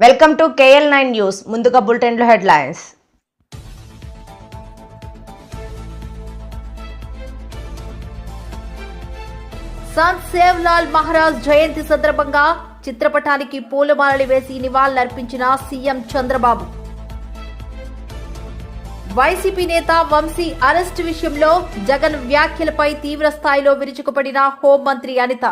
Welcome to KL9 news. ముందుగా బులెటిన్లో headlines. Sant సేవ్లాల్ Maharaj జయంతి సందర్భంగా చిత్రపటానికి పూలమాలలు వేసి నివాళులర్పించిన సీఎం చంద్రబాబు. వైసీపీ నేత వంశీ అరెస్టు విషయంలో జగన్ వ్యాఖ్యలపై తీవ్ర స్థాయిలో విరుచుకుపడిన హోంమంత్రి Anitha.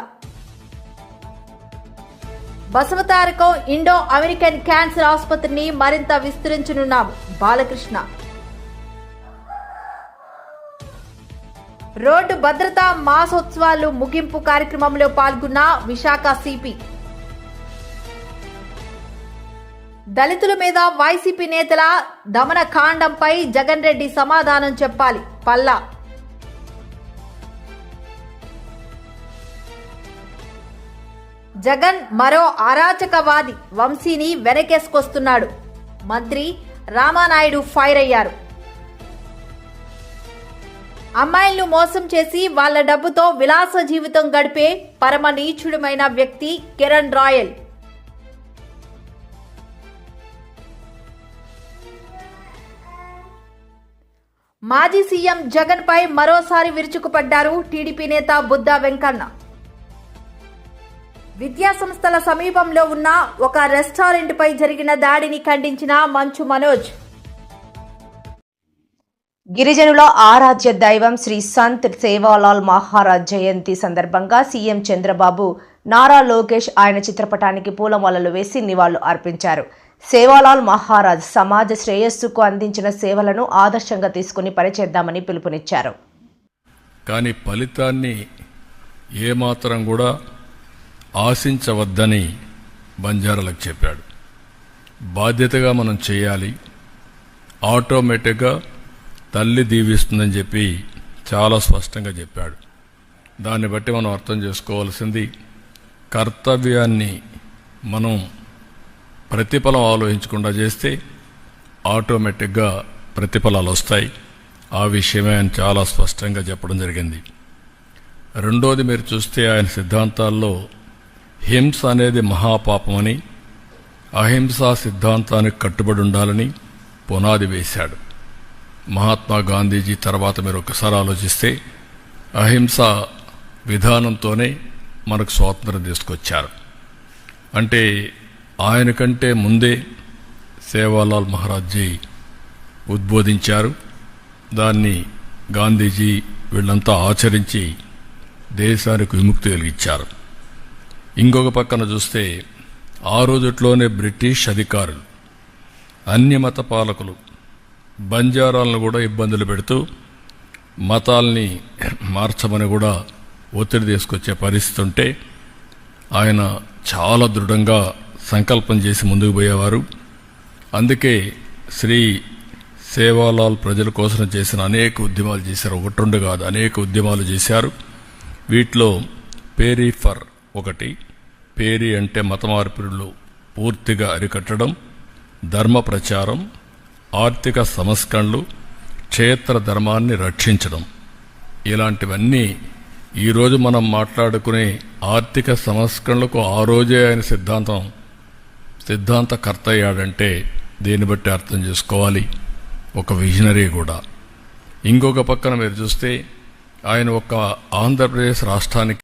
Basavatarakam Indo American cancer ఆసుపత్రిని మరింత విస్తరించనున్నాము బాలకృష్ణ. రోడ్డు భద్రతా మాసోత్సవాలు ముగింపు కార్యక్రమంలో పాల్గొన్న విశాఖ సిపి. దళితుల మీద వైసీపీ నేతల దమనకాండంపై జగన్ రెడ్డి సమాధానం చెప్పాలి పల్లా. జగన్ మరో అరాచకవాది వంశీని వెనకేసుకొస్తున్నాడు. మంత్రి రామానాయుడు ఫైర్ అయ్యారు. అమ్మాయిలను మోసం చేసి వాళ్ల డబ్బుతో విలాస జీవితం గడిపే పరమ నీచుడమైన వ్యక్తి కిరణ్ రాయల్. మాజీ సీఎం జగన్ పై మరోసారి విరుచుకుపడ్డారు టీడీపీ నేత బుద్దా వెంకన్న. విద్యా సంస్థల సమీపంలో ఉన్న ఒక రెస్టారెంట్ పై జరిగిన దాడిని ఖండించిన మంచు మనోజ్. గిరిజనుల ఆరాధ్య దైవం శ్రీ సంత్ సేవాలాల్ మహారాజ్ జయంతి సందర్భంగా సీఎం చంద్రబాబు, నారా లోకేష్ ఆయన చిత్రపటానికి పూలమాలలు వేసి నివాళులు అర్పించారు. సేవాలాల్ మహారాజ్ సమాజ శ్రేయస్సుకు అందించిన సేవలను ఆదర్శంగా తీసుకుని పనిచేద్దామని పిలుపునిచ్చారు. కానీ ఫలితాన్ని ఏమాత్రం కూడా ఆశించవద్దని బంజారాలకు చెప్పాడు. బాధ్యతగా మనం చేయాలి, ఆటోమేటిక్గా తల్లి దీవిస్తుందని చెప్పి చాలా స్పష్టంగా చెప్పాడు. దాన్ని బట్టి మనం అర్థం చేసుకోవాల్సింది, కర్తవ్యాన్ని మనం ప్రతిఫలం ఆలోచించకుండా చేస్తే ఆటోమేటిక్గా ప్రతిఫలాలు వస్తాయి. ఆ విషయమే ఆయన చాలా స్పష్టంగా చెప్పడం జరిగింది. రెండోది, మీరు చూస్తే ఆయన సిద్ధాంతాల్లో హింస అనేది మహాపాపమని, అహింసా సిద్ధాంతానికి కట్టుబడి ఉండాలని పునాది వేశాడు. మహాత్మా గాంధీజీ తర్వాత మీరు ఒకసారి ఆలోచిస్తే అహింస విధానంతోనే మనకు స్వాతంత్రం తీసుకొచ్చారు. అంటే ఆయన కంటే ముందే సేవాలాల్ మహారాజ్జీ ఉద్బోధించారు. దాన్ని గాంధీజీ వీళ్ళంతా ఆచరించి దేశానికి విముక్తి కలిగించారు. ఇంకొక పక్కన చూస్తే ఆ రోజుట్లోనే బ్రిటిష్ అధికారులు, అన్యమత పాలకులు బంజారాలను కూడా ఇబ్బందులు పెడుతూ మతాల్ని మార్చమని కూడా ఒత్తిడి తీసుకొచ్చే పరిస్థితి ఉంటే ఆయన చాలా దృఢంగా సంకల్పం చేసి ముందుకు పోయేవారు. అందుకే శ్రీ సేవాలాల్ ప్రజల కోసం చేసిన అనేక ఉద్యమాలు చేశారు. ఒకటి రెండు కాదు, అనేక ఉద్యమాలు చేశారు. వీటిలో పేరీ ఫర్ ఒకటి. పేరీ అంటే మత మార్పిడులు పూర్తిగా అరికట్టడం, ధర్మ ప్రచారం, ఆర్థిక సంస్కరణలు, క్షేత్ర ధర్మాన్ని రక్షించడం. ఇలాంటివన్నీ ఈరోజు మనం మాట్లాడుకునే ఆర్థిక సంస్కరణలకు ఆ రోజే ఆయన సిద్ధాంతకర్త అయ్యాడంటే దీన్ని బట్టి అర్థం చేసుకోవాలి, ఒక విజనరీ కూడా. ఇంకొక పక్కన మీరు చూస్తే ఆయన ఒక ఆంధ్రప్రదేశ్ రాష్ట్రానికి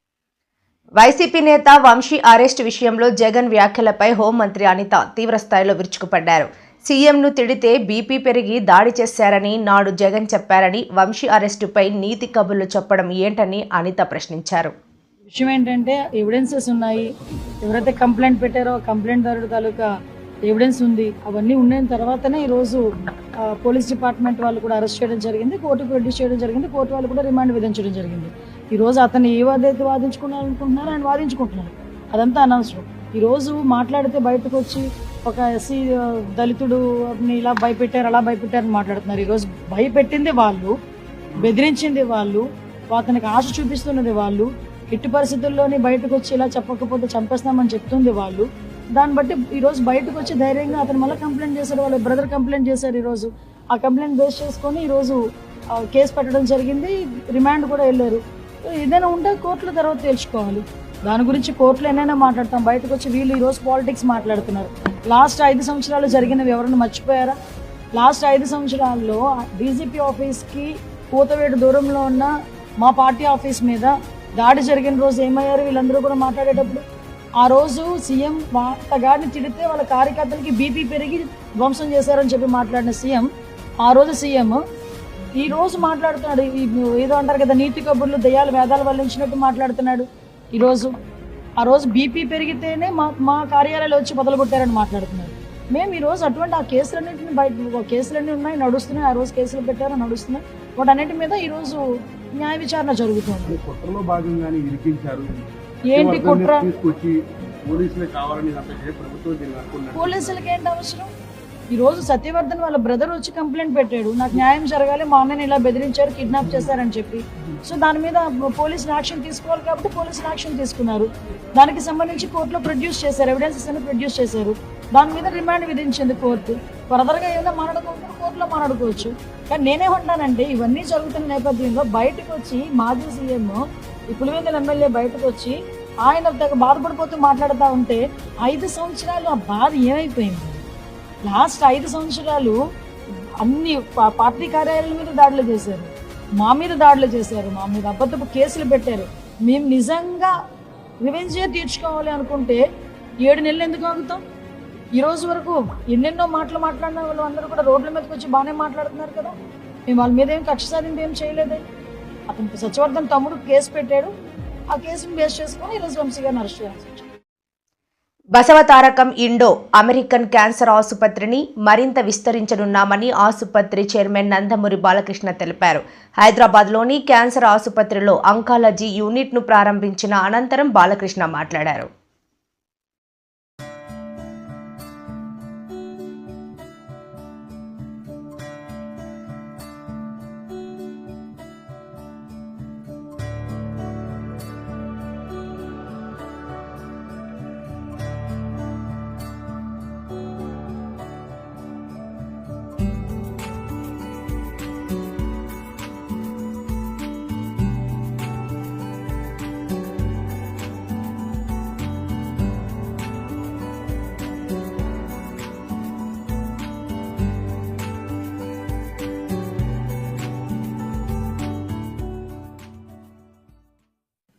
వైసీపీ నేత వంశీ అరెస్టు విషయంలో జగన్ వ్యాఖ్యలపై హోంమంత్రి అనిత తీవ్రస్థాయిలో విరుచుకుపడ్డారు. సీఎంను తిడితే బీపీ పెరిగి దాడి చేశారని నాడు జగన్ చెప్పారని, వంశీ అరెస్టుపై నీతి కబుర్లు చెప్పడం ఏంటని అనిత ప్రశ్నించారు. విషయం ఏంటంటే ఎవిడెన్సెస్ ఉన్నాయి. ఎవరైతే కంప్లైంట్ పెట్టారో కంప్లైంట్దారుడు తాలూకా ఎవిడెన్స్ ఉంది. అవన్నీ ఉన్న తర్వాతనే ఈరోజు పోలీస్ డిపార్ట్మెంట్ వాళ్ళు కూడా అరెస్ట్ చేయడం జరిగింది, కోర్టుకు ప్రొడ్యూస్ చేయడం జరిగింది, కోర్టు వాళ్ళు కూడా రిమాండ్ విధించడం జరిగింది. ఈరోజు అతను ఏ వాదైతే వాదించుకున్నారనుకుంటున్నారో ఆయన వాదించుకుంటున్నారు. అదంతా అనవసరం. ఈరోజు మాట్లాడితే బయటకు వచ్చి ఒక ఎస్సీ దళితుడు ఇలా భయపెట్టారు అలా భయపెట్టారని మాట్లాడుతున్నారు. ఈరోజు భయపెట్టింది వాళ్ళు, బెదిరించింది వాళ్ళు, అతనికి ఆశ చూపిస్తున్నది వాళ్ళు, ఎట్టి పరిస్థితుల్లోని బయటకు వచ్చి ఇలా చెప్పకపోతే చంపేస్తామని చెప్తుంది వాళ్ళు. దాన్ని బట్టి ఈరోజు బయటకు వచ్చి ధైర్యంగా అతను మళ్ళీ కంప్లైంట్ చేశారు. వాళ్ళ బ్రదర్ కంప్లైంట్ చేశారు. ఈరోజు ఆ కంప్లైంట్ బేస్ చేసుకొని ఈరోజు కేసు పెట్టడం జరిగింది, రిమాండ్ కూడా వెళ్ళారు. ఏదైనా ఉంటే కోర్టుల తర్వాత తెలుసుకోవాలి. దాని గురించి కోర్టులో ఏమైనా మాట్లాడతాం. బయటకు వచ్చి వీళ్ళు ఈరోజు పాలిటిక్స్ మాట్లాడుతున్నారు. లాస్ట్ 5 సంవత్సరాలు జరిగినవి ఎవరైనా మర్చిపోయారా? లాస్ట్ 5 సంవత్సరాల్లో డీజీపీ ఆఫీస్కి కూతవేడు దూరంలో ఉన్న మా పార్టీ ఆఫీస్ మీద దాడి జరిగిన రోజు ఏమయ్యారు వీళ్ళందరూ కూడా మాట్లాడేటప్పుడు? ఆ రోజు సీఎం గారిని తిడితే వాళ్ళ కార్యకర్తలకి బీపీ పెరిగి ధ్వంసం చేశారని చెప్పి మాట్లాడిన సీఎం, ఆ రోజు సీఎం ఈ రోజు మాట్లాడుతున్నాడు. ఏదో అంటారు కదా, నీతి కబుర్లు దయ్యాలు వేదాలు వల్లించినట్టు మాట్లాడుతున్నాడు. ఆ రోజు బీపీ పెరిగితేనే మా కార్యాలయాలు వచ్చి మొదలుకొట్టారని మాట్లాడుతున్నారు. మేము ఈరోజు అటువంటి ఆ కేసులన్నింటినీ కేసులన్నీ ఉన్నాయి, నడుస్తున్నాయి. ఆ రోజు కేసులు పెట్టారు, నడుస్తున్నాయి. వాటన్నిటి మీద ఈరోజు న్యాయ విచారణ జరుగుతుంది. కుట్రలో భాగంగానే ఇరికించారు. ఏంటి కుట్ర? పోలీసులకి ఏంటి అవసరం? ఈ రోజు సత్యవర్ధన్ వాళ్ళ బ్రదర్ వచ్చి కంప్లైంట్ పెట్టాడు, నాకు న్యాయం జరగాలి, మా అన్నని ఇలా బెదిరించారు, కిడ్నాప్ చేశారని చెప్పి. సో దాని మీద పోలీసులు యాక్షన్ తీసుకోవాలి కాబట్టి పోలీసులు యాక్షన్ తీసుకున్నారు. దానికి సంబంధించి కోర్టులో ప్రొడ్యూస్ చేశారు, ఎవిడెన్సెస్ అన్ని ప్రొడ్యూస్ చేశారు. దాని మీద రిమాండ్ విధించింది కోర్టు. ఫర్దర్గా ఏమైనా మాట్లాడుకోవచ్చు, కోర్టులో మాట్లాడుకోవచ్చు. కానీ నేనేమంటానంటే, ఇవన్నీ జరుగుతున్న నేపథ్యంలో బయటకు వచ్చి మాజీ సీఎం పులివెందుల ఎమ్మెల్యే బయటకు వచ్చి ఆయన బాధపడిపోతూ మాట్లాడుతూ ఉంటే 5 సంవత్సరాలు ఆ బాధ ఏమైపోయింది? లాస్ట్ 5 సంవత్సరాలు అన్ని పార్టీ కార్యాలయాల మీద దాడులు చేశారు, మా మీద దాడులు చేశారు, మా మీద అబద్ధపు కేసులు పెట్టారు. మేము నిజంగా రివెంజే తీర్చుకోవాలి అనుకుంటే 7 నెలలు ఎందుకు ఆగుతాం? ఈ రోజు వరకు ఎన్నెన్నో మాటలు మాట్లాడిన వాళ్ళు అందరూ కూడా రోడ్ల మీదకి వచ్చి బాగానే మాట్లాడుతున్నారు కదా. మేము వాళ్ళ మీద ఏం కక్ష సాధింపు ఏం చేయలేదే. అతనికి సత్యవర్ధన్ తమ్ముడు కేసు పెట్టాడు, ఆ కేసును బేస్ చేసుకొని ఈరోజు వంశీ గారిని అరెస్ట్ చేయాల్సి వచ్చింది. బసవతారకం ఇండో అమెరికన్ క్యాన్సర్ ఆసుపత్రిని మరింత విస్తరించనున్నామని ఆసుపత్రి చైర్మన్ నందమూరి బాలకృష్ణ తెలిపారు. హైదరాబాద్లోని క్యాన్సర్ ఆసుపత్రిలో అంకాలజీ యూనిట్ను ప్రారంభించిన అనంతరం బాలకృష్ణ మాట్లాడారు.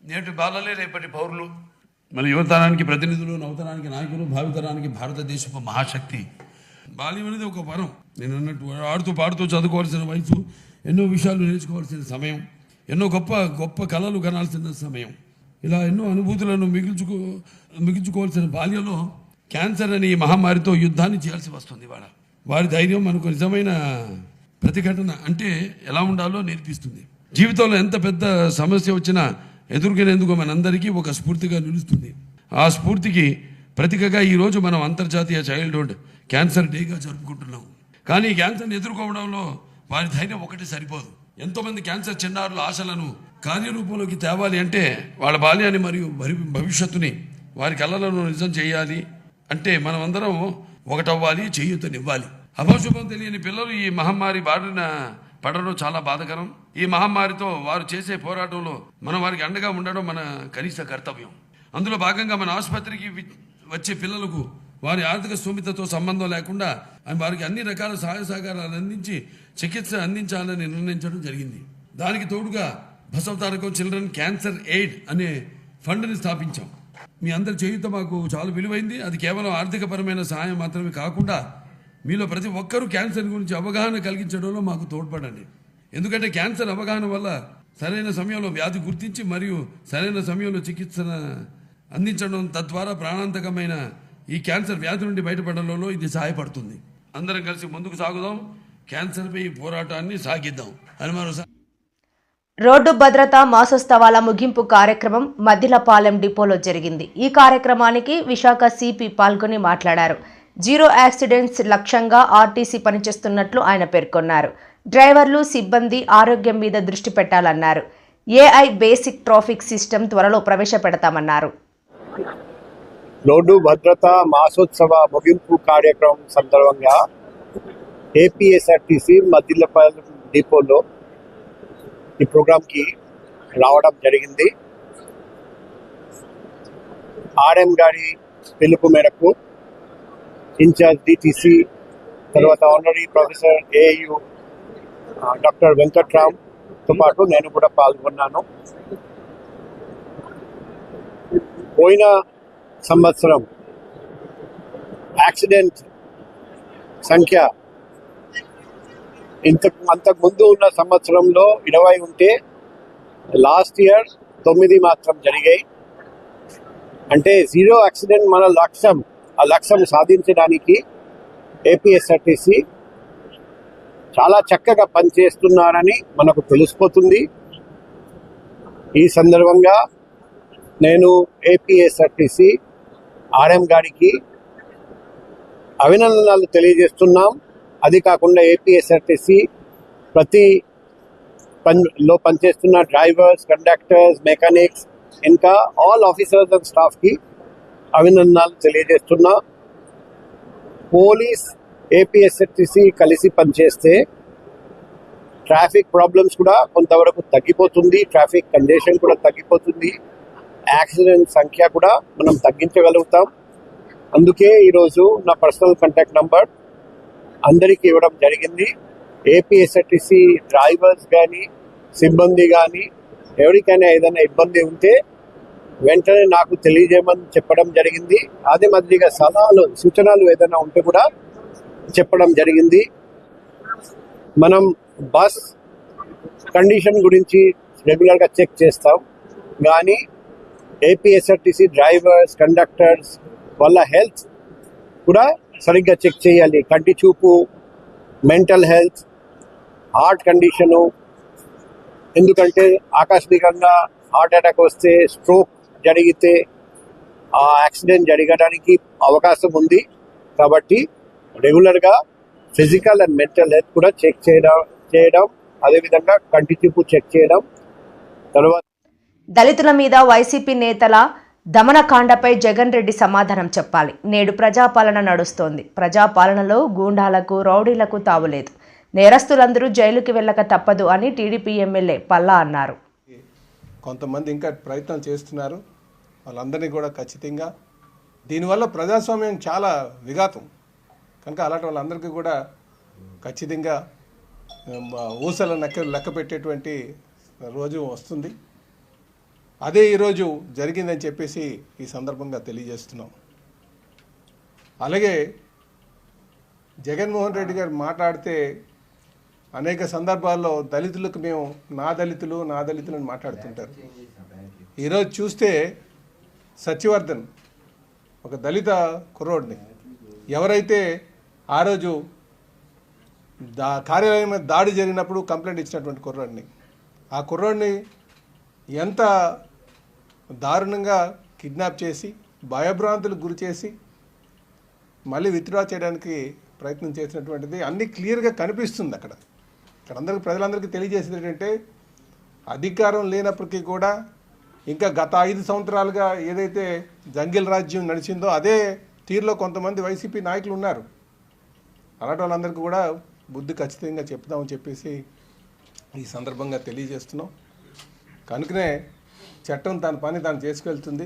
నేటి బాలలే రేపటి పౌరులు, మన యువతరానికి ప్రతినిధులు, నవతరానికి నాయకులు, భావితరానికి భారతదేశపు మహాశక్తి. బాల్యం అనేది ఒక వరం. నేను అన్నట్టు ఆడుతూ పాడుతూ చదువుకోవాల్సిన వయసు, ఎన్నో విషయాలు నేర్చుకోవాల్సిన సమయం, ఎన్నో గొప్ప గొప్ప కళలు కనాల్సిన సమయం, ఇలా ఎన్నో అనుభూతులను మిగుల్చుకోవాల్సిన బాల్యంలో క్యాన్సర్ అనే మహమ్మారితో యుద్ధాన్ని చేయాల్సి వస్తుంది. వారి ధైర్యం మనకు నిజమైన ప్రతిఘటన అంటే ఎలా ఉండాలో నేర్పిస్తుంది. జీవితంలో ఎంత పెద్ద సమస్య వచ్చినా ఎదుర్కొనేందుకు మనందరికీ ఒక స్ఫూర్తిగా నిలుస్తుంది. ఆ స్ఫూర్తికి ప్రతీకగా ఈరోజు మనం అంతర్జాతీయ చైల్డ్హుడ్ క్యాన్సర్ డేగా జరుపుకుంటున్నాం. కానీ క్యాన్సర్ని ఎదుర్కోవడంలో వారి ధైర్యం ఒకటి సరిపోదు. ఎంతోమంది క్యాన్సర్ చిన్నారుల ఆశలను కార్యరూపంలోకి తేవాలి అంటే, వాళ్ళ బాల్యాన్ని మరియు భవిష్యత్తుని, వారి కళలను నిజం చేయాలి అంటే మనం అందరం ఒకటవ్వాలి, చేయూతనివ్వాలి. అభశుభం తెలియని పిల్లలు ఈ మహమ్మారి బారిన పడడం చాలా బాధకరం. ఈ మహమ్మారితో వారు చేసే పోరాటంలో మనం వారికి అండగా ఉండడం మన కనీస కర్తవ్యం. అందులో భాగంగా మన ఆసుపత్రికి వచ్చే పిల్లలకు వారి ఆర్థిక స్థోమతతో సంబంధం లేకుండా వారికి అన్ని రకాల సహాయ సహకారాలు అందించి చికిత్స అందించాలని నిర్ణయించడం జరిగింది. దానికి తోడుగా బసవతారకం చిల్డ్రన్ క్యాన్సర్ ఎయిడ్ అనే ఫండ్ని స్థాపించాం. మీ అందరి చేయూత మాకు చాలా విలువైంది. అది కేవలం ఆర్థికపరమైన సహాయం మాత్రమే కాకుండా మీలో ప్రతి ఒక్కరూ క్యాన్సర్ గురించి అవగాహన కలిగించడంలో మాకు తోడ్పడండి. ఎందుకంటే క్యాన్సర్ అవగాహన వల్ల సరైన సమయంలో వ్యాధి గుర్తించి మరియు సరైన సమయంలో చికిత్స అందించడం, తద్వారా ప్రాణాంతకమైన ఈ క్యాన్సర్ వ్యాధి నుండి బయటపడడంలో ఇది సహాయపడుతుంది. అందరం కలిసి ముందుకు సాగుదాం, క్యాన్సర్పై ఈ పోరాటాన్ని సాగిద్దాం అని మరోసారి. రోడ్డు భద్రత మాసోత్సవాల ముగింపు కార్యక్రమం మద్దిలపాలెం డిపోలో జరిగింది. ఈ కార్యక్రమానికి విశాఖ సిపి పాల్గొని మాట్లాడారు. జీరో యాక్సిడెంట్స్ లక్ష్యంగా ఆర్టీసీ పనిచేస్తున్నట్లు ఆయన పేర్కొన్నారు. డ్రైవర్లు, సిబ్బంది ఆరోగ్యం మీద దృష్టి పెట్టాలన్నారు. ఏఐ బేసిక్ ట్రాఫిక్ సిస్టమ్ త్వరలో ప్రవేశపెడతామన్నారు. రోడ్డు భద్రత మాసోత్సవ ముగింపు కార్యక్రమం సందర్భంగా ఏపీఎస్ఆర్టీసీ మద్దిలపాలెం డిపోలో ఈ ప్రోగ్రాంకి రావడం జరిగింది. ఆర్ఎం గారి పిలుపు మేరకు ఇన్ఛార్జ్ డిటిసి, తర్వాత ఆనరీ ప్రొఫెసర్ ఏయు డాక్టర్ వెంకట్రామ్తో పాటు నేను కూడా పాల్గొన్నాను. పోయిన సంవత్సరం యాక్సిడెంట్ సంఖ్య అంతకుముందు ఉన్న సంవత్సరంలో 20 ఉంటే లాస్ట్ ఇయర్ 9 మాత్రం జరిగాయి. అంటే 0 యాక్సిడెంట్ మన లక్ష్యం. ఆ లక్ష్యం సాధించడానికి ఏపీఎస్ఆర్టీసీ చాలా చక్కగా పనిచేస్తున్నారని మనకు తెలిసిపోతుంది. ఈ సందర్భంగా నేను ఏపీఎస్ఆర్టీసీ ఆర్ఎం గారికి అభినందనలు తెలియజేస్తున్నాం. అది కాకుండా ఏపీఎస్ఆర్టీసీ ప్రతి లో పనిచేస్తున్న డ్రైవర్స్, కండక్టర్స్, మెకానిక్స్, ఇంకా ఆల్ ఆఫీసర్స్ అండ్ స్టాఫ్కి అభినందనలు తెలియజేస్తున్నా. పోలీస్, ఏపీఎస్ఆర్టీసీ కలిసి పనిచేస్తే ట్రాఫిక్ ప్రాబ్లమ్స్ కూడా కొంతవరకు తగ్గిపోతుంది, ట్రాఫిక్ కంజెషన్ కూడా తగ్గిపోతుంది, యాక్సిడెంట్ సంఖ్య కూడా మనం తగ్గించగలుగుతాం. అందుకే ఈరోజు నా పర్సనల్ కాంటాక్ట్ నంబర్ అందరికీ ఇవ్వడం జరిగింది. ఏపీఎస్ఆర్టీసీ డ్రైవర్స్ కానీ, సిబ్బంది కానీ ఎవరికైనా ఏదైనా ఇబ్బంది ఉంటే వెంటనే నాకు తెలియజేయమని చెప్పడం జరిగింది. అదే మాదిరిగా సలహాలు, సూచనలు ఏదైనా ఉంటే కూడా చెప్పడం జరిగింది. మనం బస్ కండిషన్ గురించి రెగ్యులర్గా చెక్ చేస్తాం, కానీ ఏపీఎస్ఆర్టీసీ డ్రైవర్స్, కండక్టర్స్ వాళ్ళ హెల్త్ కూడా సరిగ్గా చెక్ చేయాలి. కంటి చూపు, మెంటల్ హెల్త్, హార్ట్ కండిషను. ఎందుకంటే ఆకస్మికంగా హార్ట్ అటాక్ వస్తే, స్ట్రోక్ జరిగితే ఆ యాక్సిడెంట్ జరగడానికి అవకాశం ఉంది. కాబట్టి రెగ్యులర్గా ఫిజికల్ అండ్ మెంటల్ హెల్త్ కూడా చెక్ చేయడం అదేవిధంగా కంటి చూపు చెక్ చేయడం. తర్వాత దళితుల మీద వైసీపీ నేతల దమనకాండపై జగన్ రెడ్డి సమాధానం చెప్పాలి. నేడు ప్రజాపాలన నడుస్తోంది. ప్రజాపాలనలో గూండాలకు, రౌడీలకు తావులేదు. నేరస్తులందరూ జైలుకి వెళ్ళక తప్పదు అని టీడీపీ ఎమ్మెల్యే పల్లా అన్నారు. కొంతమంది ఇంకా ప్రయత్నం చేస్తున్నారు. వాళ్ళందరినీ కూడా ఖచ్చితంగా దీనివల్ల ప్రజాస్వామ్యం చాలా విఘాతం కనుక అలాంటి వాళ్ళందరికీ కూడా ఖచ్చితంగా ఊసల లెక్క పెట్టేటువంటి రోజు వస్తుంది. అదే ఈరోజు జరిగిందని చెప్పేసి ఈ సందర్భంగా తెలియజేస్తున్నాం. అలాగే జగన్మోహన్ రెడ్డి గారు మాట్లాడితే అనేక సందర్భాల్లో దళితులకు మేము నా దళితులు అని మాట్లాడుతుంటారు. ఈరోజు చూస్తే సత్యవర్ధన్ ఒక దళిత కుర్రోడిని, ఎవరైతే ఆ రోజు కార్యాలయం మీద దాడి జరిగినప్పుడు కంప్లైంట్ ఇచ్చినటువంటి కుర్రోడిని, ఆ కుర్రోడిని ఎంత దారుణంగా కిడ్నాప్ చేసి, భయభ్రాంతులకు గురి చేసి మళ్ళీ విత్డ్రా చేయడానికి ప్రయత్నం చేసినటువంటిది అన్నీ క్లియర్గా కనిపిస్తుంది. అక్కడ అందరికీ ప్రజలందరికీ తెలియజేసేది ఏంటంటే అధికారం లేనప్పటికీ కూడా ఇంకా గత 5 సంవత్సరాలుగా ఏదైతే జంగిల్ రాజ్యం నడిచిందో అదే తీరులో కొంతమంది వైసీపీ నాయకులు ఉన్నారు. అలాంటి వాళ్ళందరికీ కూడా బుద్ధి ఖచ్చితంగా చెప్దామని చెప్పేసి ఈ సందర్భంగా తెలియజేస్తున్నాం. కనుకనే చట్టం తన పని తాను చేసుకెళ్తుంది.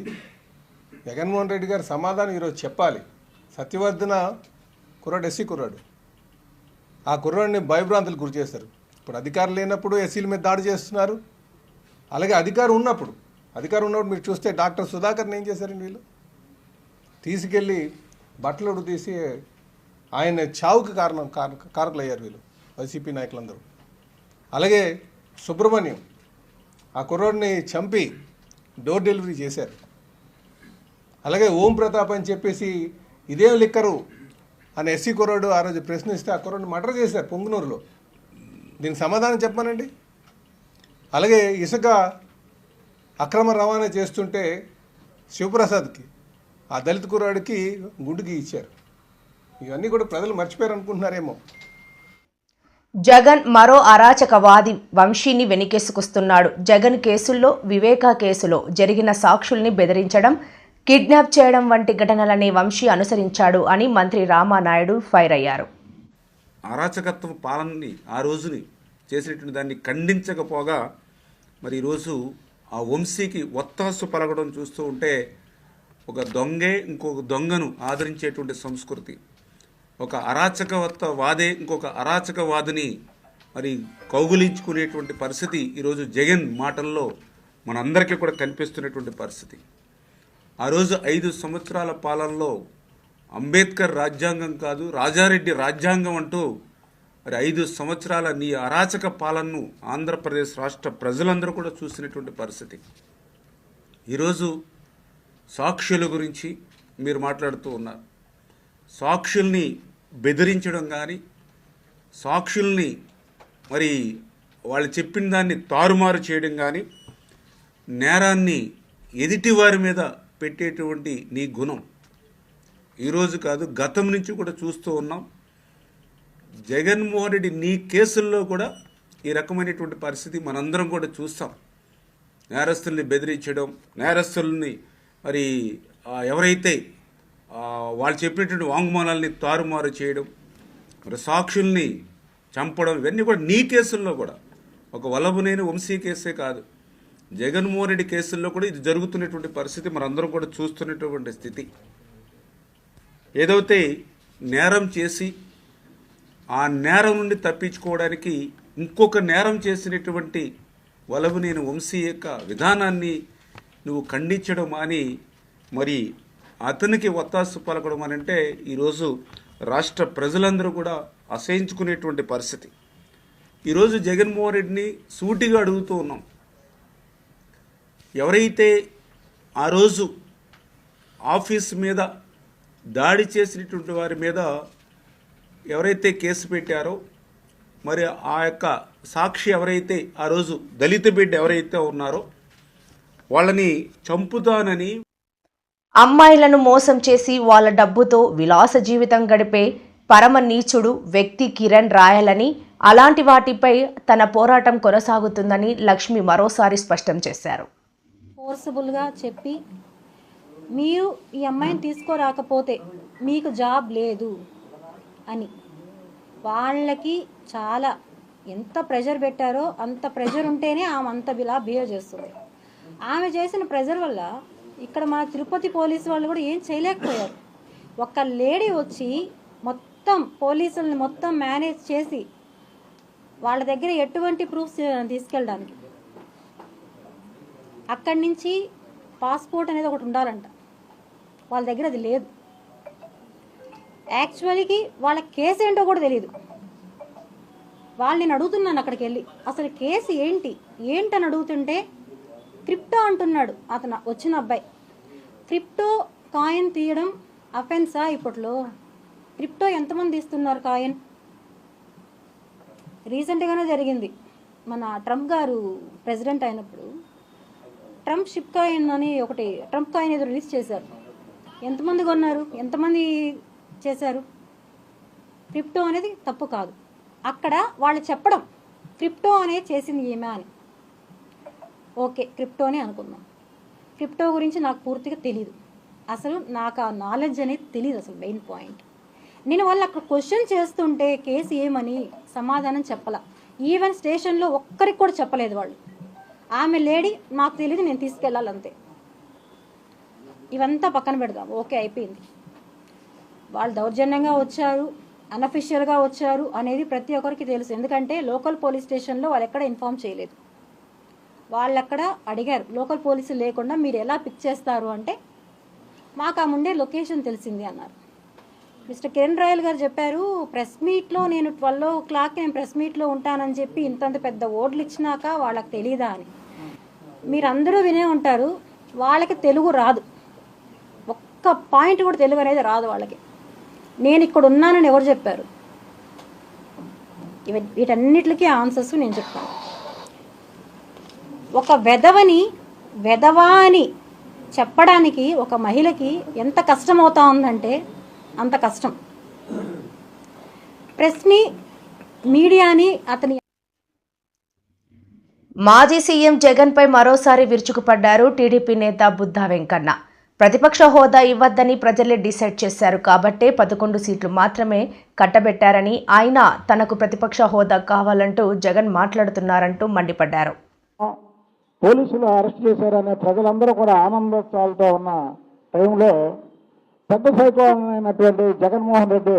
జగన్మోహన్ రెడ్డి గారు సమాధానం ఈరోజు చెప్పాలి. సత్యవర్ధన కుర్రాడు ఎస్సీ కుర్రాడు, ఆ కుర్రాడిని భయభ్రాంతులు గురి చేశారు. ఇప్పుడు అధికారం లేనప్పుడు ఎస్సీల మీద దాడి చేస్తున్నారు. అలాగే అధికారం ఉన్నప్పుడు మీరు చూస్తే డాక్టర్ సుధాకర్ని ఏం చేశారండి వీళ్ళు, తీసుకెళ్ళి బట్టలు తీసి ఆయన చావుకి కారకులు అయ్యారు వీళ్ళు వైసీపీ నాయకులందరూ. అలాగే సుబ్రహ్మణ్యం ఆ కుర్రోడిని చంపి డోర్ డెలివరీ చేశారు. అలాగే ఓం ప్రతాప్ అని చెప్పేసి ఇదేం లిక్కరు అని ఎస్సీ కుర్రోడు ఆ రోజు ప్రశ్నిస్తే ఆ కుర్రోడిని మర్డర్ చేశారు పొంగునూరులో. దీనికి సమాధానం చెప్పానండి. అలాగే ఇసుక అక్రమ రవాణా చేస్తుంటే శివప్రసాద్కి ఆ దళిత కుర్రాడికి గుండుకి ఇచ్చారు. ఇవన్నీ కూడా ప్రజలు మర్చిపోయారు అనుకుంటున్నారేమో. జగన్ మరో అరాచకవాది వంశీని వెనికేసుకొస్తున్నాడు. జగన్ కేసుల్లో, వివేకా కేసులో జరిగిన సాక్షుల్ని బెదిరించడం, కిడ్నాప్ చేయడం వంటి ఘటనలని వంశీ అనుసరించాడు అని మంత్రి రామానాయుడు ఫైర్ అయ్యారు. అరాచకత్వ పాలనని ఆ రోజుని చేసినటువంటి దాన్ని ఖండించకపోగా మరి ఈరోజు ఆ వంశీకి ఒత్తాసు పలకడం చూస్తూ ఉంటే ఒక దొంగే ఇంకొక దొంగను ఆదరించేటువంటి సంస్కృతి, ఒక అరాచకవాదే ఇంకొక అరాచకవాదిని మరి కౌగులించుకునేటువంటి పరిస్థితి ఈరోజు జగన్ మాటల్లో మనందరికీ కూడా కనిపిస్తున్నటువంటి పరిస్థితి. ఆ రోజు 5 సంవత్సరాల పాలనలో అంబేద్కర్ రాజ్యాంగం కాదు రాజారెడ్డి రాజ్యాంగం అంటూ మరి 5 సంవత్సరాల నీ అరాచక పాలనను ఆంధ్రప్రదేశ్ రాష్ట్ర ప్రజలందరూ కూడా చూసినటువంటి పరిస్థితి. ఈరోజు సాక్షుల గురించి మీరు మాట్లాడుతూ ఉన్నారు. సాక్షుల్ని బెదిరించడం కానీ, సాక్షుల్ని మరి వాళ్ళు చెప్పిన దాన్ని తారుమారు చేయడం కానీ, నేరాన్ని ఎదుటి వారి మీద పెట్టేటువంటి నీ గుణం ఈరోజు కాదు గతం నుంచి కూడా చూస్తూ ఉన్నాం. జగన్మోహన్ రెడ్డి నీ కేసుల్లో కూడా ఈ రకమైనటువంటి పరిస్థితి మనందరం కూడా చూస్తాం. నేరస్తుల్ని బెదిరించడం, నేరస్తుల్ని మరి ఎవరైతే వాళ్ళు చెప్పినటువంటి వాంగ్మూలాల్ని తారుమారు చేయడం, మరి సాక్షుల్ని చంపడం, ఇవన్నీ కూడా నీ కేసుల్లో కూడా ఒక వల్లభనేని వంశీ కేసే కాదు, జగన్మోహన్ రెడ్డి కేసుల్లో కూడా ఇది జరుగుతున్నటువంటి పరిస్థితి మనందరం కూడా చూస్తున్నటువంటి స్థితి. ఏదైతే నేరం చేసి ఆ నేరం నుండి తప్పించుకోవడానికి ఇంకొక నేరం చేసినటువంటి వల్లభనేని వంశీ యొక్క విధానాన్ని నువ్వు ఖండించడం అని మరి అతనికి ఒత్తాసు పలకడం అని అంటే ఈరోజు రాష్ట్ర ప్రజలందరూ కూడా అసహించుకునేటువంటి పరిస్థితి. ఈరోజు జగన్మోహన్ రెడ్డిని సూటిగా అడుగుతూ ఉన్నాం. ఎవరైతే ఆ రోజు ఆఫీస్ మీద దాడి చేసినటువంటి వారి మీద ఎవరైతే కేసు పెట్టారో, మరి ఆ యొక్క సాక్షి ఎవరైతే ఆ రోజు దళిత బిడ్డ ఎవరైతే ఉన్నారో వాళ్ళని చంపుతానని అమ్మాయిలను మోసం చేసి వాళ్ళ డబ్బుతో విలాస జీవితం గడిపే పరమ నీచుడు వ్యక్తి కిరణ్ రాయలని, అలాంటి వాటిపై తన పోరాటం కొనసాగుతుందని లక్ష్మి మరోసారి స్పష్టం చేశారు. ఫోర్సబుల్గా చెప్పి మీరు ఈ అమ్మాయిని తీసుకోరాకపోతే మీకు జాబ్ లేదు అని వాళ్ళకి చాలా ఎంత ప్రెషర్ పెట్టారో అంత ప్రెషర్ ఉంటేనే ఆమె అంత బిలా బిహేవ్ చేస్తుంది. ఆమె చేసిన ప్రెషర్ వల్ల ఇక్కడ మన తిరుపతి పోలీసు వాళ్ళు కూడా ఏం చేయలేకపోయారు. ఒక లేడీ వచ్చి మొత్తం పోలీసుల్ని మొత్తం మేనేజ్ చేసి వాళ్ళ దగ్గర ఎటువంటి ప్రూఫ్స్ తీసుకెళ్ళడానికి, అక్కడి నుంచి పాస్పోర్ట్ అనేది ఒకటి ఉండాలంట, వాళ్ళ దగ్గర అది లేదు. యాక్చువల్కి వాళ్ళ కేసు ఏంటో కూడా తెలియదు. వాళ్ళు నేను అడుగుతున్నాను అక్కడికి వెళ్ళి అసలు కేసు ఏంటని అడుగుతుంటే క్రిప్టో అంటున్నాడు అతను వచ్చిన అబ్బాయి. క్రిప్టో కాయిన్ తీయడం అఫెన్సా ఇప్పట్లో? క్రిప్టో ఎంతమంది తీస్తున్నారు కాయిన్? రీసెంట్గానే జరిగింది, మన ట్రంప్ గారు ప్రెసిడెంట్ అయినప్పుడు ట్రంప్ షిప్ కాయిన్ అని ఒకటి ట్రంప్ కాయిన్ ఏదో రిలీజ్ చేశారు. ఎంతమంది కొన్నారు, ఎంతమంది చేశారు? క్రిప్టో అనేది తప్పు కాదు. అక్కడ వాళ్ళు చెప్పడం క్రిప్టో అనేది చేసింది ఏమే అని, ఓకే క్రిప్టోనే అనుకుందాం. క్రిప్టో గురించి నాకు పూర్తిగా తెలీదు, అసలు నాకు ఆ నాలెడ్జ్ అనేది తెలియదు అసలు మెయిన్ పాయింట్. నేను వాళ్ళు అక్కడ క్వశ్చన్ చేస్తుంటే కేసు ఏమని సమాధానం చెప్పాల. ఈవెన్ స్టేషన్లో ఒక్కరికి కూడా చెప్పలేదు వాళ్ళు. ఆమె లేడీ నాకు తెలియదు, నేను తీసుకెళ్ళాలంతే. ఇవంతా పక్కన పెడదాం, ఓకే అయిపోయింది. వాళ్ళు దౌర్జన్యంగా వచ్చారు, అన్అఫిషియల్గా వచ్చారు అనేది ప్రతి ఒక్కరికి తెలుసు. ఎందుకంటే లోకల్ పోలీస్ స్టేషన్లో వాళ్ళు ఎక్కడ ఇన్ఫామ్ చేయలేదు. వాళ్ళు అక్కడ అడిగారు లోకల్ పోలీసులు లేకుండా మీరు ఎలా పిక్ చేస్తారు అంటే మాకు ఆ ముందే లొకేషన్ తెలిసింది అన్నారు. మిస్టర్ కిరణ్ రాయల్ గారు చెప్పారు ప్రెస్ మీట్లో నేను 12 o'clock నేను ప్రెస్ మీట్లో ఉంటానని చెప్పి ఇంతంత పెద్ద ఓట్లు ఇచ్చినాక వాళ్ళకి తెలీదా అని. మీరందరూ వినే ఉంటారు, వాళ్ళకి తెలుగు రాదు, ఒక్క పాయింట్ కూడా తెలుగు అనేది రాదు వాళ్ళకి. నేను ఇక్కడ ఉన్నానని ఎవరు చెప్పారు? వీటన్నిటికీ ఆన్సర్స్ నేను చెప్తాను. ఒక వెధవా అని చెప్పడానికి ఒక మహిళకి ఎంత కష్టం అవుతా ఉందంటే అంత కష్టం. ప్రెస్ని, మీడియాని అతని మాజీ సీఎం జగన్పై మరోసారి విరుచుకుపడ్డారు టీడీపీ నేత బుద్ధా వెంకన్న. ప్రతిపక్ష హోదా ఇవ్వద్దని ప్రజలే డిసైడ్ చేశారు కాబట్టే 11 సీట్లు మాత్రమే కట్టబెట్టారని, ఆయన తనకు ప్రతిపక్ష హోదా కావాలంటూ జగన్ మాట్లాడుతున్నారంటూ మండిపడ్డారు. పోలీసులు అరెస్ట్ చేశారనే ప్రజలందరూ కూడా ఆనందోత్సవాలతో ఉన్న టైంలో పెద్ద సైకో అయినటువంటి జగన్మోహన్ రెడ్డి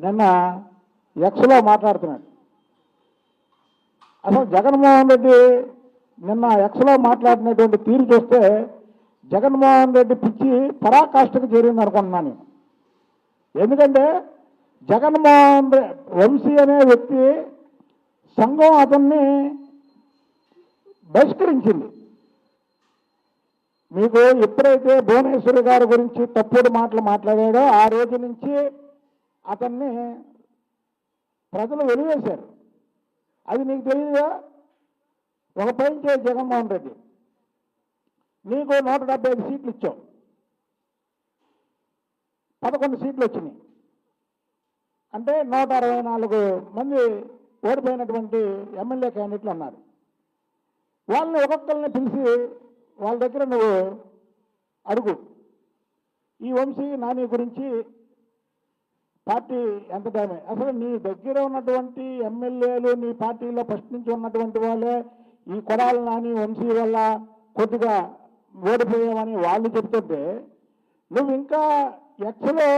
నిన్న ఎక్స్లో మాట్లాడుతున్నాడు. అసలు జగన్మోహన్ రెడ్డి నిన్న ఎక్స్లో మాట్లాడినటువంటి తీరు చూస్తే జగన్మోహన్ రెడ్డి పిచ్చి పరాకాష్ఠకు చేరింది అనుకుంటున్నాను నేను. ఎందుకంటే జగన్మోహన్ వంశీ అనే వ్యక్తి సంఘం అతన్ని బహిష్కరించింది. మీకు ఎప్పుడైతే భువనేశ్వరి గారి గురించి తప్పుడు మాటలు మాట్లాడాడో ఆ రోజు నుంచి అతన్ని ప్రజలు వెలివేశారు. అది నీకు తెలియదుగా? ఒక పని చేయ జగన్మోహన్ రెడ్డి, నీకు 175 సీట్లు ఇచ్చావు, 11 సీట్లు వచ్చినాయి. అంటే 164 మంది ఓడిపోయినటువంటి ఎమ్మెల్యే క్యాండిడేట్లు ఉన్నారు. వాళ్ళని ఒక్కొక్కరిని పిలిచి వాళ్ళ దగ్గర నువ్వు అడుగు, ఈ వంశీ నాని గురించి పార్టీ ఎంత డ్యామేజ్. అసలు నీ దగ్గర ఉన్నటువంటి ఎమ్మెల్యేలు నీ పార్టీలో ఫస్ట్ నుంచి ఉన్నటువంటి వాళ్ళే ఈ కొడాలి నాని వంశీ వల్ల కొద్దిగా ఓడిపోయామని వాళ్ళు చెప్తుంటే నువ్వు ఇంకా ఎక్స్లో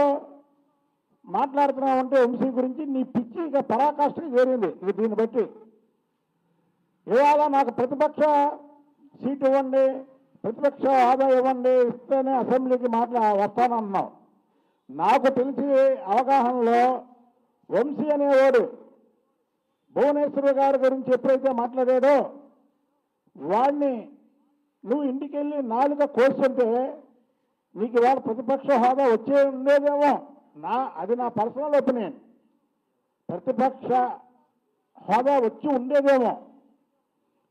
మాట్లాడుతున్నావు అంటే వంశీ గురించి నీ పిచ్చి ఇక పరాకాష్ఠకి చేరింది. ఇక దీన్ని బట్టి ఇవాళ నాకు ప్రతిపక్ష సీటు ఇవ్వండి, ప్రతిపక్ష హోదా ఇవ్వండి, ఇస్తేనే అసెంబ్లీకి వస్తానన్నావు. నాకు తెలిసి అవగాహనలో వంశీ అనేవాడు భువనేశ్వరి గారి గురించి ఎప్పుడైతే మాట్లాడాడో వాడిని నువ్వు ఇంటికి వెళ్ళి 4 కోస్తుంటే నీకు ఇవాళ ప్రతిపక్ష హోదా వచ్చే ఉండేదేమో. అది నా పర్సనల్ ఒపీనియన్. ప్రతిపక్ష హోదా వచ్చి ఉండేదేమో.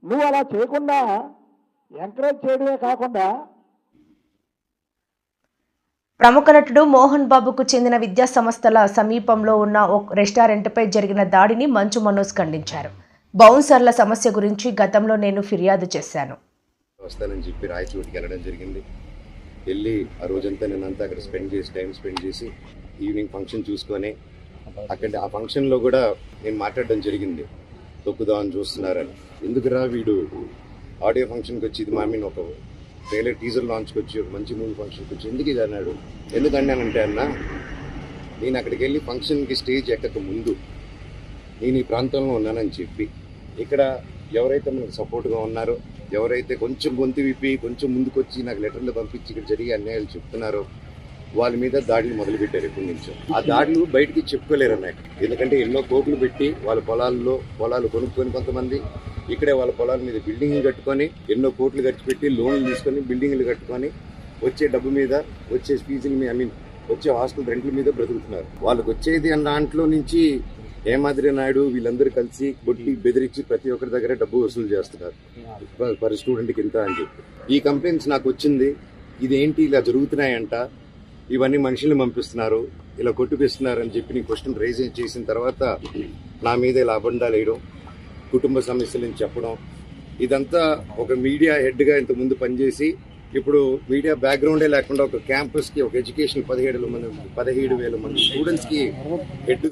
నువ్వు అలా చేయకుండా ఎంకరేజ్ చేయడమే కాకుండా ప్రముఖ నటుడు మోహన్ బాబుకు చెందిన విద్యా సంస్థల సమీపంలో ఉన్న ఒక రెస్టారెంట్పై జరిగిన దాడిని మంచు మనోజ్ ఖండించారు. బౌన్సర్ల సమస్య గురించి గతంలో నేను ఫిర్యాదు చేశాను. వస్తానని చెప్పి రాయచోటికి వెళ్ళడం జరిగింది. వెళ్ళి ఆ రోజంతా నేనంతా అక్కడ టైం స్పెండ్ చేసి ఈవినింగ్ ఫంక్షన్ చూసుకొని అక్కడ ఆ ఫంక్షన్లో కూడా నేను మాట్లాడడం జరిగింది. తొక్కుదామని చూస్తున్నారని. ఎందుకురా వీడు ఆడియో ఫంక్షన్కి వచ్చి ఇది మా మీన్ ఒక ట్రైలర్ టీజర్ లాంచ్కి వచ్చి ఒక మంచి మూవీ ఫంక్షన్కి వచ్చి ఎందుకు ఇది అన్నాడు. ఎందుకన్నానంటే అన్న, నేను అక్కడికి వెళ్ళి ఫంక్షన్కి స్టేజ్ ఎక్కక ముందు నేను ఈ ప్రాంతంలో ఉన్నానని చెప్పి ఇక్కడ ఎవరైతే మనకు సపోర్ట్గా ఉన్నారో, ఎవరైతే కొంచెం గొంతు విప్పి కొంచెం ముందుకొచ్చి నాకు లెటర్లు పంపించి ఇక్కడ జరిగే అన్యాయాలు చెప్తున్నారో వాళ్ళ మీద దాడులు మొదలుపెట్టారు. ఎప్పటి నుంచో ఆ దాడులు బయటికి చెప్పుకోలేరు అన్నట్టు. ఎందుకంటే ఎన్నో కోట్లు పెట్టి వాళ్ళ పొలాలు కొనుక్కొని కొంతమంది ఇక్కడే వాళ్ళ పొలాల మీద బిల్డింగ్లు కట్టుకొని ఎన్నో కోట్లు ఖర్చు పెట్టి లోన్లు తీసుకొని బిల్డింగ్లు కట్టుకొని వచ్చే డబ్బు మీద, వచ్చే ఫీజుల మీద, వచ్చే హాస్టల్ రెంట్ల మీద బ్రతుకుతున్నారు. వాళ్ళకి వచ్చేది అన్న దాంట్లో నుంచి హేమాద్రి నాయుడు వీళ్ళందరూ కలిసి కొట్టి బెదిరించి ప్రతి ఒక్కరి దగ్గర డబ్బు వసూలు చేస్తున్నారు. పర్ స్టూడెంట్కి ఇంత అని చెప్పి ఈ కంప్లైంట్స్ నాకు వచ్చింది. ఇదేంటి ఇలా జరుగుతున్నాయంట, ఇవన్నీ మనుషుల్ని పంపిస్తున్నారు, ఇలా కొట్టుపిస్తున్నారు అని చెప్పి నీ క్వశ్చన్ రైజ్ చేసిన తర్వాత నా మీద ఇలా అబండాలు వేయడం, కుటుంబ సమస్యలని చెప్పడం, ఇదంతా ఒక మీడియా హెడ్గా ఇంతకుముందు పనిచేసి ఇప్పుడు మీడియా బ్యాక్గ్రౌండే లేకుండా ఒక క్యాంపస్కి ఒక ఎడ్యుకేషన్ 17,000 మంది స్టూడెంట్స్కి హెడ్